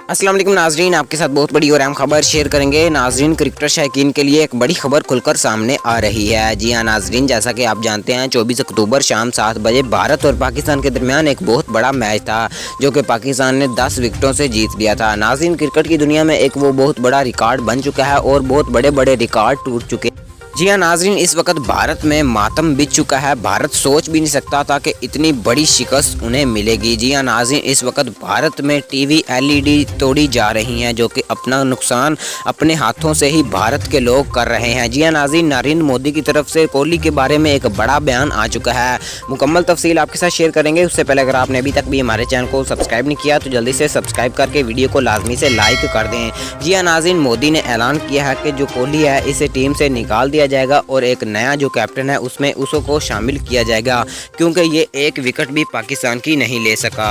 अस्सलाम वालेकुम नाजरीन, आपके साथ बहुत बड़ी और अहम खबर शेयर करेंगे। नाजरीन, क्रिकेटर शौकीन के लिए एक बड़ी खबर खुलकर सामने आ रही है। जी हाँ नाजरीन, जैसा कि आप जानते हैं 24 अक्टूबर शाम 7 बजे भारत और पाकिस्तान के दरमियान एक बहुत बड़ा मैच था, जो कि पाकिस्तान ने 10 विकेटों से जीत लिया था। नाजरीन, क्रिकेट की दुनिया में एक वो बहुत बड़ा रिकॉर्ड बन चुका है और बहुत बड़े बड़े रिकॉर्ड टूट चुके हैं। जी हाँ नाजरीन, इस वक्त भारत में मातम बिछ चुका है। भारत सोच भी नहीं सकता था कि इतनी बड़ी शिकस्त उन्हें मिलेगी। जी हाँ नाजरीन, इस वक्त भारत में टीवी एलईडी तोड़ी जा रही हैं, जो कि अपना नुकसान अपने हाथों से ही भारत के लोग कर रहे हैं। जी हाँ नाजरीन, नरेंद्र मोदी की तरफ से कोहली के बारे में एक बड़ा बयान आ चुका है। मुकम्मल तफसील आपके साथ शेयर करेंगे। उससे पहले अगर आपने अभी तक भी हमारे चैनल को सब्सक्राइब नहीं किया तो जल्दी से सब्सक्राइब करके वीडियो को लाजमी से लाइक कर दें। जी हाँ नाजरीन, मोदी ने ऐलान किया है कि जो कोहली है इसे टीम से निकाल दिया जाएगा और एक नया जो कैप्टन है उसमें उसको शामिल किया जाएगा, क्योंकि ये एक विकेट भी पाकिस्तान की नहीं ले सका।